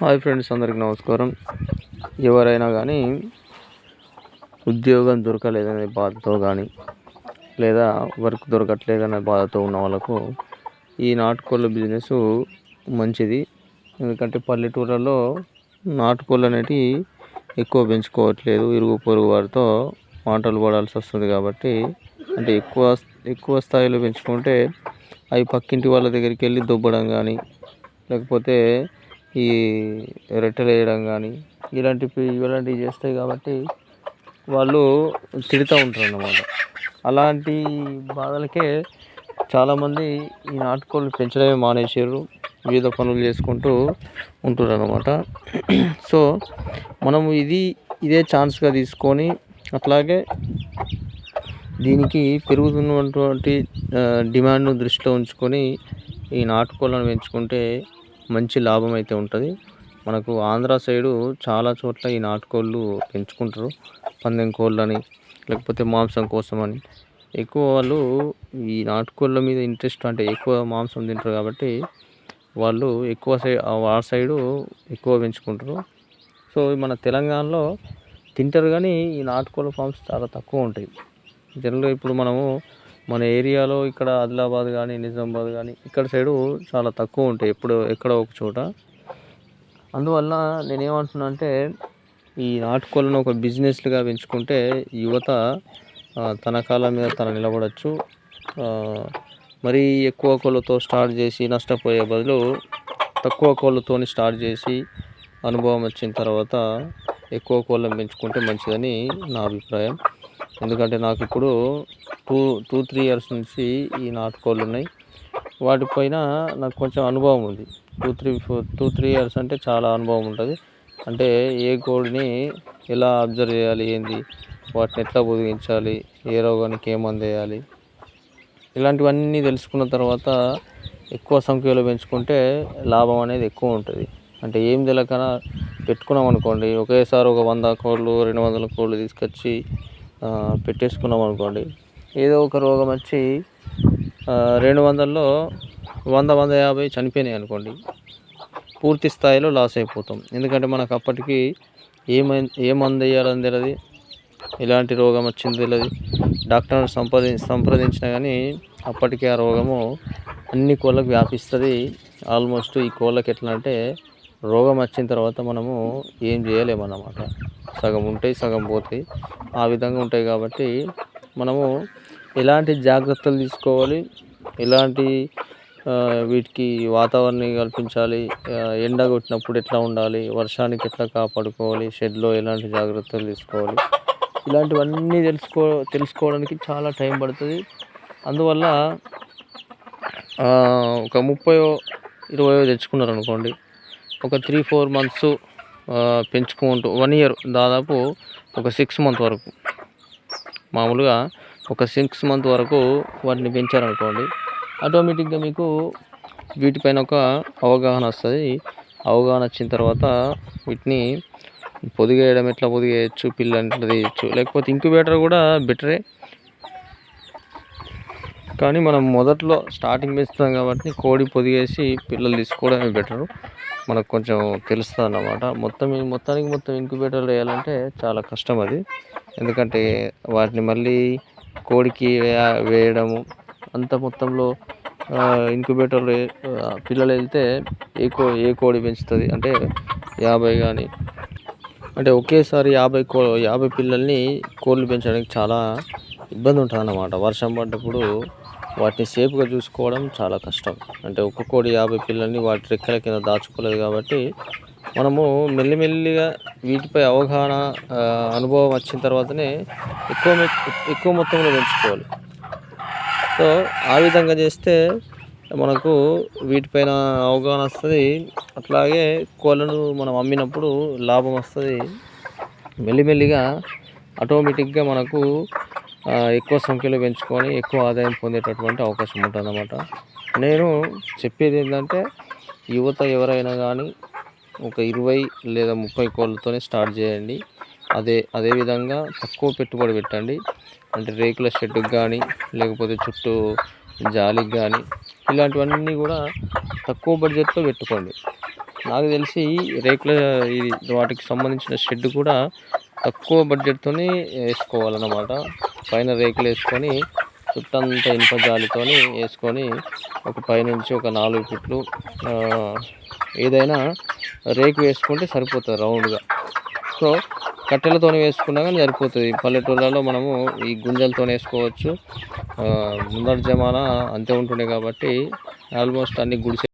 Hi friends, అందరికి నమస్కారం. ఎవరైనా కానీ ఉద్యోగం దొరకలేదనే బాధతో కానీ లేదా వర్క్ దొరకట్లేదనే బాధతో ఉన్న వాళ్ళకు ఈ నాటుకోళ్ళ బిజినెస్ మంచిది. ఎందుకంటే పల్లెటూళ్ళలో నాటుకోళ్ళు అనేటివి ఎక్కువ పెంచుకోవట్లేదు, ఇరుగు పొరుగు వారితో మాటలు పడాల్సి వస్తుంది. కాబట్టి అంటే ఎక్కువ స్థాయిలో పెంచుకుంటే అవి పక్కింటి వాళ్ళ దగ్గరికి వెళ్ళి దొబ్బడం కానీ, లేకపోతే ఈ రొట్టెలు వేయడం కానీ ఇలాంటివి చేస్తాయి. కాబట్టి వాళ్ళు తిడుతూ ఉంటారు అన్నమాట. అలాంటి బాధలకే చాలామంది ఈ నాటుకోళ్ళు పెంచడమే మానేసారు, వివిధ పనులు చేసుకుంటూ ఉంటారు అన్నమాట. సో మనము ఇదే ఛాన్స్గా తీసుకొని అట్లాగే దీనికి పెరుగుతున్నటువంటి డిమాండ్ను దృష్టిలో ఉంచుకొని ఈ నాటుకోళ్ళను పెంచుకుంటే మంచి లాభం అయితే ఉంటుంది. మనకు ఆంధ్ర సైడు చాలా చోట్ల ఈ నాటుకోళ్ళు పెంచుకుంటారు, పందెం కోళ్ళని, లేకపోతే మాంసం కోసమని. ఎక్కువ వాళ్ళు ఈ నాటుకోళ్ళ మీద ఇంట్రెస్ట్, అంటే ఎక్కువ మాంసం తింటారు కాబట్టి వాళ్ళు ఆ సైడు ఎక్కువ పెంచుకుంటారు. సో మన తెలంగాణలో తింటారు కానీ ఈ నాటుకోళ్ళ ఫామ్స్ చాలా తక్కువ ఉంటాయి. జనరల్గా ఇప్పుడు మన ఏరియాలో ఇక్కడ ఆదిలాబాద్ కానీ, నిజామాబాద్ కానీ ఇక్కడ సైడు చాలా తక్కువ ఉంటాయి, ఎక్కడో ఒక చోట. అందువల్ల నేనేమంటున్నా అంటే ఈ నాటుకోళ్ళను ఒక బిజినెస్లుగా పెంచుకుంటే యువత తన కాళ్ళ మీద తను నిలబడచ్చు. మరీ ఎక్కువ కోళ్ళతో స్టార్ట్ చేసి నష్టపోయే బదులు తక్కువ కోళ్ళతో స్టార్ట్ చేసి అనుభవం వచ్చిన తర్వాత ఎక్కువ కోళ్ళను పెంచుకుంటే మంచిదని నా అభిప్రాయం. ఎందుకంటే నాకు ఇప్పుడు 2-3 ఇయర్స్ నుంచి ఈ నాటుకోళ్ళు ఉన్నాయి. వాటిపైన నాకు కొంచెం అనుభవం ఉంది. 2-3 ఇయర్స్ అంటే చాలా అనుభవం ఉంటుంది. అంటే ఏ కోడిని ఎలా అబ్జర్వ్ చేయాలి, ఏంది, వాటిని ఎట్లా పొదిగించాలి, ఏ రోగానికి ఏ మందు వేయాలి, ఇలాంటివన్నీ తెలుసుకున్న తర్వాత ఎక్కువ సంఖ్యలో పెంచుకుంటే లాభం అనేది ఎక్కువ ఉంటుంది. అంటే ఏం తెలియకనా పెట్టుకున్నాం అనుకోండి, ఒకేసారి ఒక 100 కోళ్ళు 200 కోళ్ళు తీసుకొచ్చి పెట్టేసుకున్నాం అనుకోండి, ఏదో ఒక రోగం వచ్చి 200లో 100-150 చనిపోయినాయి అనుకోండి, పూర్తి స్థాయిలో లాస్ అయిపోతాం. ఎందుకంటే మనకు అప్పటికి ఏ మందు వేయాలని తెలియదు, ఎలాంటి రోగం వచ్చింది తెలియదు. డాక్టర్ని సంప్రదించినా కానీ అప్పటికే ఆ రోగము అన్ని కోళ్ళకు వ్యాపిస్తుంది. ఆల్మోస్ట్ ఈ కోళ్ళకి ఎట్లా అంటే రోగం వచ్చిన తర్వాత మనము ఏం చేయలేమన్నమాట. సగం ఉంటాయి, సగం పోతాయి, ఆ విధంగా ఉంటాయి. కాబట్టి మనము ఎలాంటి జాగ్రత్తలు తీసుకోవాలి, ఎలాంటి వీటికి వాతావరణం కల్పించాలి, ఎండ కొట్టినప్పుడు ఎట్లా ఉండాలి, వర్షానికి ఎట్లా కాపాడుకోవాలి, షెడ్లో ఎలాంటి జాగ్రత్తలు తీసుకోవాలి, ఇలాంటివన్నీ తెలుసుకోవడానికి చాలా టైం పడుతుంది. అందువల్ల ఒక 30-20 తెచ్చుకున్నారు అనుకోండి, ఒక 3-4 మంత్స్ పెంచుకుంటూ 1 ఇయర్, దాదాపు ఒక 6 మంత్ వరకు, మామూలుగా ఒక 6 మంత్ వరకు వాటిని పెంచారనుకోండి, ఆటోమేటిక్గా మీకు వీటిపైన ఒక అవగాహన వస్తుంది. అవగాహన వచ్చిన తర్వాత వీటిని పొదిగేయడం, ఎట్లా పొదిగేయచ్చు, పిల్లని ఎట్లా తీయచ్చు, లేకపోతే ఇంక్యుబేటర్ కూడా బెటరే. కానీ మనం మొదట్లో స్టార్టింగ్ పెంచుతాం కాబట్టి కోడి పొదిగేసి పిల్లలు తీసుకోవడమే బెటరు. మనకు కొంచెం తెలుస్తుంది అన్నమాట. మొత్తానికి ఇంక్యుబేటర్లో వేయాలంటే చాలా కష్టం అది. ఎందుకంటే వాటిని మళ్ళీ కోడికి వేయడము, అంత మొత్తంలో ఇంక్యుబేటర్లో పిల్లలు వెళ్తే ఏ కోడి పెంచుతుంది అంటే 50 కానీ, అంటే ఒకేసారి 50 పిల్లల్ని కోళ్ళు పెంచడానికి చాలా ఇబ్బంది ఉంటుంది అన్నమాట. వర్షం పడ్డప్పుడు వాటిని సేఫ్గా చూసుకోవడం చాలా కష్టం. అంటే ఒక్క కోడి 50 పిల్లల్ని వాటి రెక్కల కింద దాచుకోలేదు. కాబట్టి మనము మెల్లిమెల్లిగా వీటిపై అవగాహన, అనుభవం వచ్చిన తర్వాతనే ఎక్కువ మొత్తంలో పెంచుకోవాలి. సో ఆ విధంగా చేస్తే మనకు వీటిపైన అవగాహన వస్తుంది. అట్లాగే కోళ్ళను మనం అమ్మినప్పుడు లాభం వస్తుంది. మెల్లిమెల్లిగా ఆటోమేటిక్గా మనకు ఎక్కువ సంఖ్యలో పెంచుకొని ఎక్కువ ఆదాయం పొందేటటువంటి అవకాశం ఉంటుంది అన్నమాట. నేను చెప్పేది ఏంటంటే యువత ఎవరైనా కానీ ఒక 20 లేదా 30 కోళ్ళతోనే స్టార్ట్ చేయండి. అదేవిధంగా తక్కువ పెట్టుబడి పెట్టండి. అంటే రేకుల షెడ్కి కానీ, లేకపోతే చుట్టూ జాలికి కానీ, ఇలాంటివన్నీ కూడా తక్కువ బడ్జెట్లో పెట్టుకోండి. నాకు తెలిసి రేకుల ఇది వాటికి సంబంధించిన షెడ్ కూడా తక్కువ బడ్జెట్‌తోని ఏసుకోవాలన్నమాట. పైన రేకులేసుకొని చుట్టంతా ఇనుప జాలితోని ఏసుకొని ఒక పైనుంచి ఒక 4 ఫీట్లు ఆహ్, ఏదైనా రేకు వేసుకుంటే సరిపోతది రౌండ్‌గా. సో, కట్టెలతోని వేసుకున్నా గానీ సరిపోతది. పల్లెటూర్లలో మనము ఈ గుంజలతోని ఏసుకోవచ్చు. ముందటి జమానా అంతే ఉంటుండే కాబట్టి ఆల్మోస్ట్ అన్ని గుడిసె